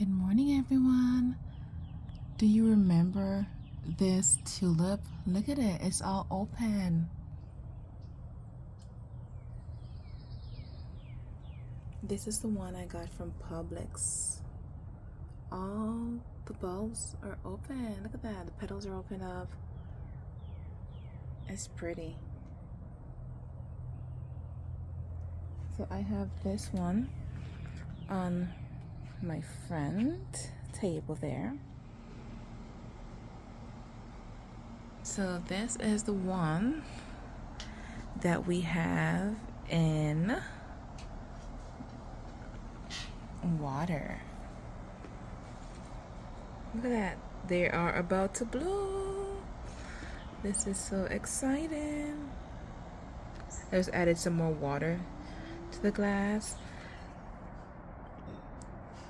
Good morning, everyone. Do you remember this tulip? Look at it, it's all open. This is the one I got from Publix. All the bulbs are open. Look at that, the petals are open up. It's pretty. So I have this one on my front table there. So this is the one that we have in water. Look at that, they are about to bloom. This is so exciting. I just added some more water to the glass,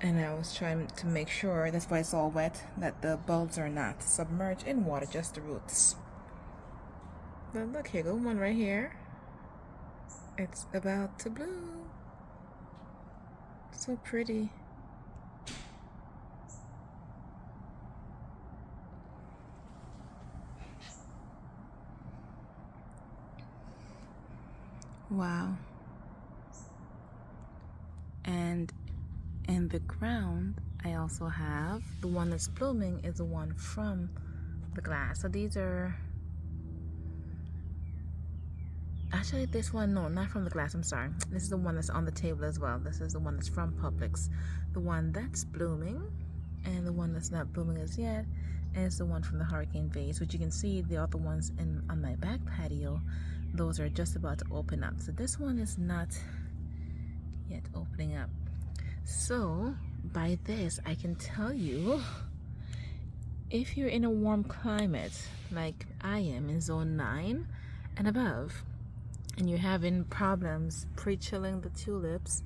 and I was trying to make sure, that's why it's all wet, that the bulbs are not submerged in water, just the roots. But look, here go one right here. It's about to bloom. So pretty. Wow. And in the ground, I also have the one that's blooming is the one from the glass. So these are actually this one, no, not from the glass, I'm sorry. This is the one that's on the table as well. This is the one that's from Publix. The one that's blooming and the one that's not blooming as yet is the one from the hurricane vase, which you can see the other ones on my back patio. Those are just about to open up. So this one is not yet opening up. So by this I can tell you, if you're in a warm climate like I am in zone 9 and above, and you're having problems pre-chilling the tulips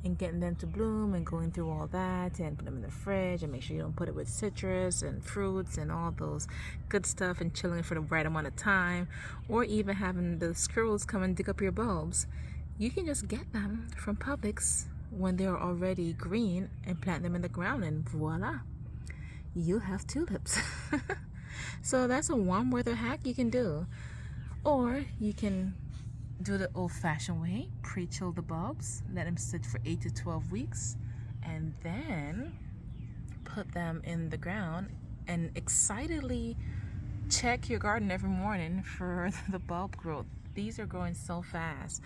and getting them to bloom and going through all that and put them in the fridge and make sure you don't put it with citrus and fruits and all those good stuff and chilling it for the right amount of time, or even having the squirrels come and dig up your bulbs, you can just get them from Publix when they're already green and plant them in the ground, and voila, you have tulips. So that's a warm weather hack you can do. Or you can do the old-fashioned way, pre-chill the bulbs, let them sit for 8 to 12 weeks, and then put them in the ground and excitedly check your garden every morning for the bulb growth. These are growing so fast.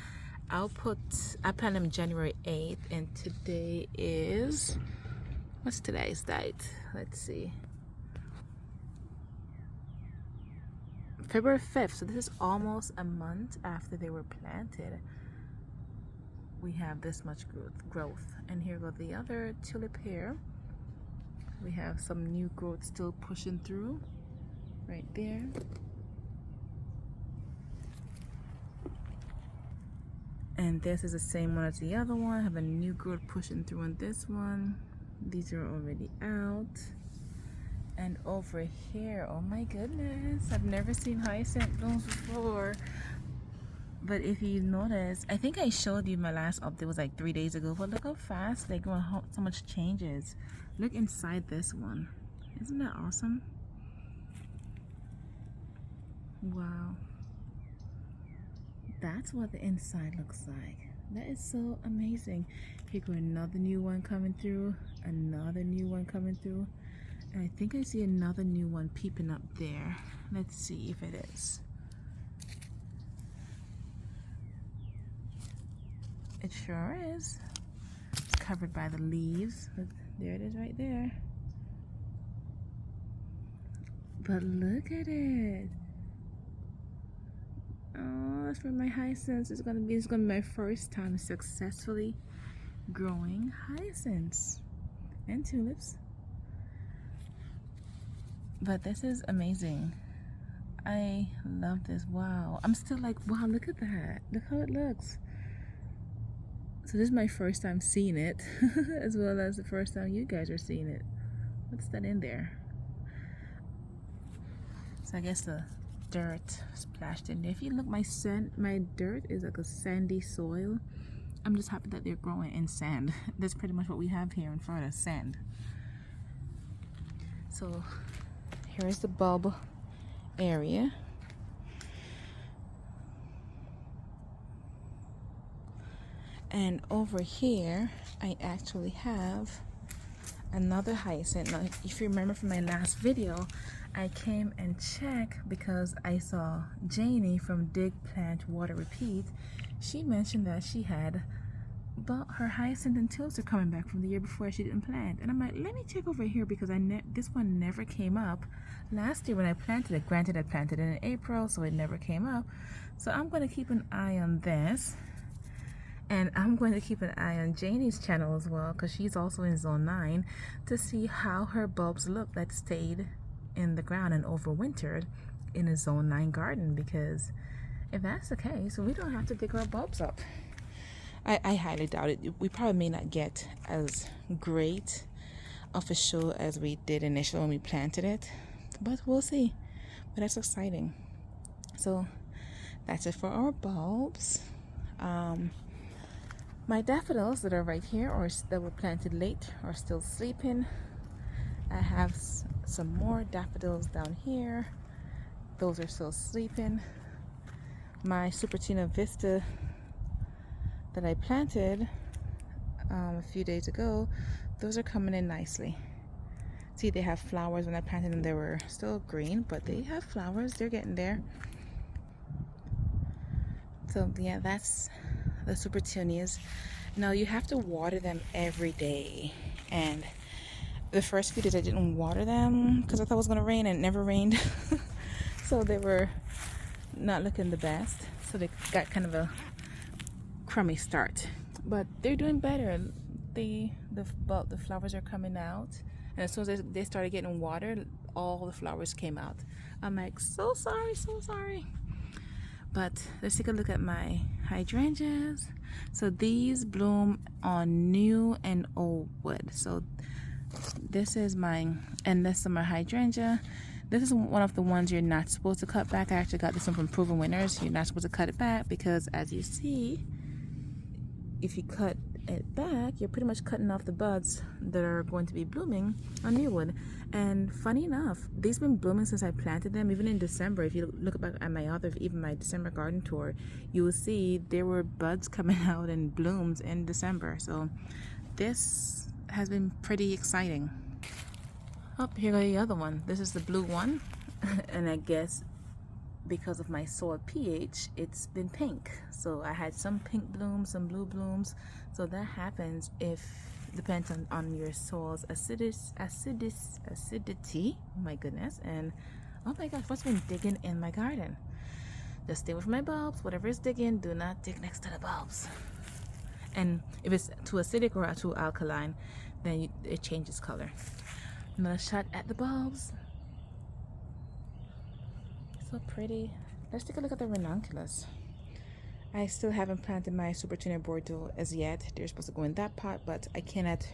I plant them January 8th, and today is, what's today's date? Let's see. February 5th, so this is almost a month after they were planted. We have this much growth. And here go the other tulip here. We have some new growth still pushing through right there. And this is the same one as the other one. I have a new growth pushing through on this one. These are already out. And over here, oh my goodness, I've never seen hyacinth blooms before. But if you notice, I think I showed you my last update was like 3 days ago, but look how fast they grow, how so much changes. Look inside this one. Isn't that awesome? Wow. That's what the inside looks like. That is so amazing. Here go another new one coming through, another new one coming through. And I think I see another new one peeping up there. Let's see if it is. It sure is. It's covered by the leaves. But there it is right there. But look at it. Oh, that's for my hyacinths. It's gonna be my first time successfully growing hyacinths and tulips. But this is amazing. I love this. Wow. I'm still like, wow, look at that. Look how it looks. So this is my first time seeing it, as well as the first time you guys are seeing it. What's that in there? So I guess the dirt splashed in there. If you look, my dirt is like a sandy soil. I'm just happy that they're growing in sand. That's pretty much what we have here in Florida, sand. So here's the bulb area. And over here, I actually have another hyacinth. Now, if you remember from my last video, I came and checked because I saw Janey from Dig Plant Water Repeat. She mentioned that she had, but her hyacinth and tulips are coming back from the year before she didn't plant. And I'm like, let me check over here because this one never came up last year when I planted it. Granted, I planted it in April, so it never came up. So I'm going to keep an eye on this. And I'm going to keep an eye on Janey's channel as well, because she's also in zone 9, to see how her bulbs look that stayed in the ground and overwintered in a zone 9 garden. Because if that's the case, we don't have to dig our bulbs up. I highly doubt it. We probably may not get as great of a show as we did initially when we planted it, but we'll see. But that's exciting. So that's it for our bulbs. My daffodils that are right here, or that were planted late, are still sleeping. I have some more daffodils down here. Those are still sleeping. My Supertunia Vista that I planted a few days ago, those are coming in nicely. See, they have flowers. When I planted them, they were still green, but they have flowers. They're getting there. So yeah, that's the Supertunias. Now you have to water them every day, and the first few days I didn't water them because I thought it was going to rain, and it never rained. So they were not looking the best, so they got kind of a crummy start, but they're doing better. The flowers are coming out, and as soon as they started getting watered, all the flowers came out. I'm like, so sorry. But let's take a look at my hydrangeas. So these bloom on new and old wood. So this is my Endless Summer hydrangea. This is one of the ones you're not supposed to cut back. I actually got this one from Proven Winners. You're not supposed to cut it back because, as you see, if you cut it back, you're pretty much cutting off the buds that are going to be blooming on new wood. And funny enough, these have been blooming since I planted them. Even in December, if you look back at even my December garden tour, you will see there were buds coming out and blooms in December. So this has been pretty exciting. Oh, here goes the other one. This is the blue one. And I guess because of my soil pH, it's been pink. So I had some pink blooms, some blue blooms. So that happens depends on your soil's acidity. Oh my goodness. And oh my gosh, what's been digging in my garden? Just stay away from my bulbs. Whatever is digging, do not dig next to the bulbs. And if it's too acidic or too alkaline, then it changes color. Another shot at the bulbs. So pretty. Let's take a look at the Ranunculus. I still haven't planted my Supertunia Bordeaux as yet. They're supposed to go in that pot, but I cannot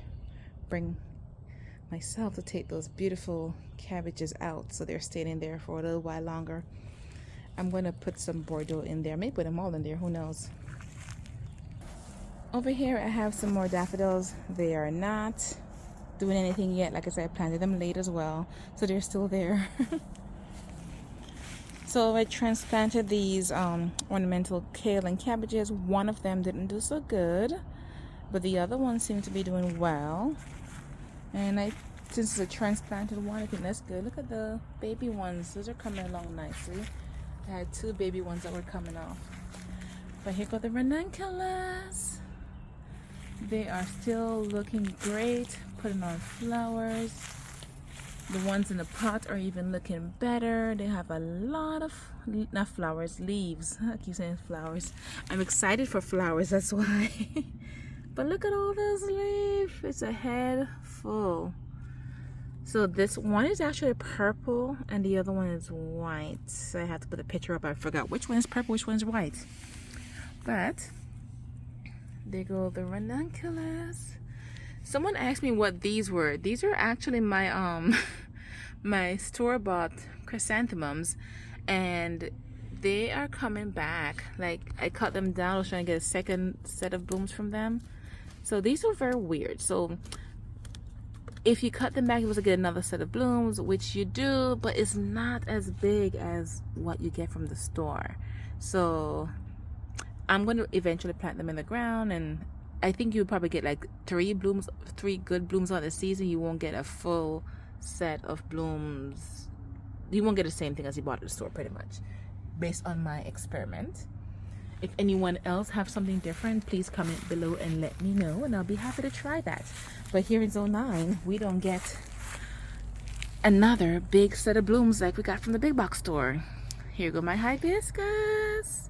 bring myself to take those beautiful cabbages out, so they're staying in there for a little while longer. I'm going to put some Bordeaux in there. Maybe put them all in there, who knows. Over here I have some more daffodils. They are not doing anything yet. Like I said, I planted them late as well, so they're still there. So I transplanted these ornamental kale and cabbages. One of them didn't do so good, but the other one seemed to be doing well. And since it's a transplanted one, I think that's good. Look at the baby ones. Those are coming along nicely. I had 2 baby ones that were coming off. But here go the Ranunculus. They are still looking great, putting on flowers. The ones in the pot are even looking better. They have a lot of, not flowers, leaves. I keep saying flowers. I'm excited for flowers, that's why. But look at all those leaves. It's a head full. So this one is actually purple and the other one is white. So I have to put a picture up. I forgot which one is purple, which one is white. But there go the Ranunculus. Someone asked me what these were. These are actually my my store-bought chrysanthemums, and they are coming back. Like, I cut them down. I was trying to get a second set of blooms from them. So these are very weird. So if you cut them back, you're supposed to get another set of blooms, which you do, but it's not as big as what you get from the store. So I'm going to eventually plant them in the ground, and I think you'll probably get like 3 good blooms on the season. You won't get a full set of blooms. You won't get the same thing as you bought at the store, pretty much, based on my experiment. If anyone else have something different, please comment below and let me know, and I'll be happy to try that. But here in Zone 9, we don't get another big set of blooms like we got from the big box store. Here go my hibiscus.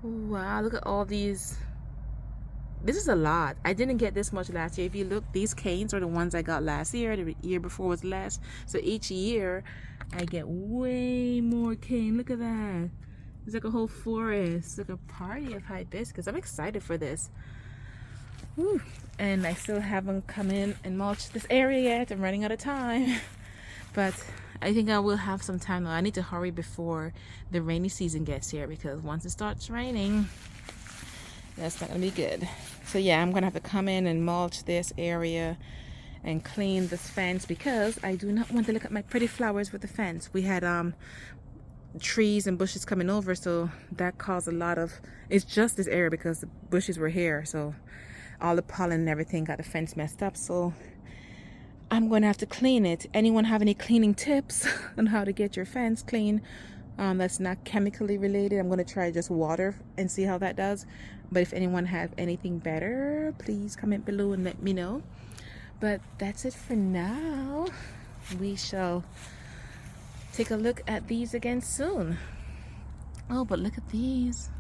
Wow, look at all these. This is a lot. I didn't get this much last year. If you look, these canes are the ones I got last year. The year before was less. So each year I get way more cane. Look at that. It's like a whole forest. It's like a party of hibiscus. I'm excited for this. Whew. And I still haven't come in and mulched this area yet. I'm running out of time. But I think I will have some time though. I need to hurry before the rainy season gets here, because once it starts raining, that's not gonna be good. So yeah, I'm gonna have to come in and mulch this area and clean this fence, because I do not want to look at my pretty flowers with the fence. We had trees and bushes coming over, so that caused a lot of, it's just this area because the bushes were here, so all the pollen and everything got the fence messed up. So I'm going to have to clean it. Anyone have any cleaning tips on how to get your fence clean that's not chemically related? I'm going to try just water and see how that does. But if anyone have anything better, please comment below and let me know. But that's it for now. We shall take a look at these again soon. Oh, but look at these.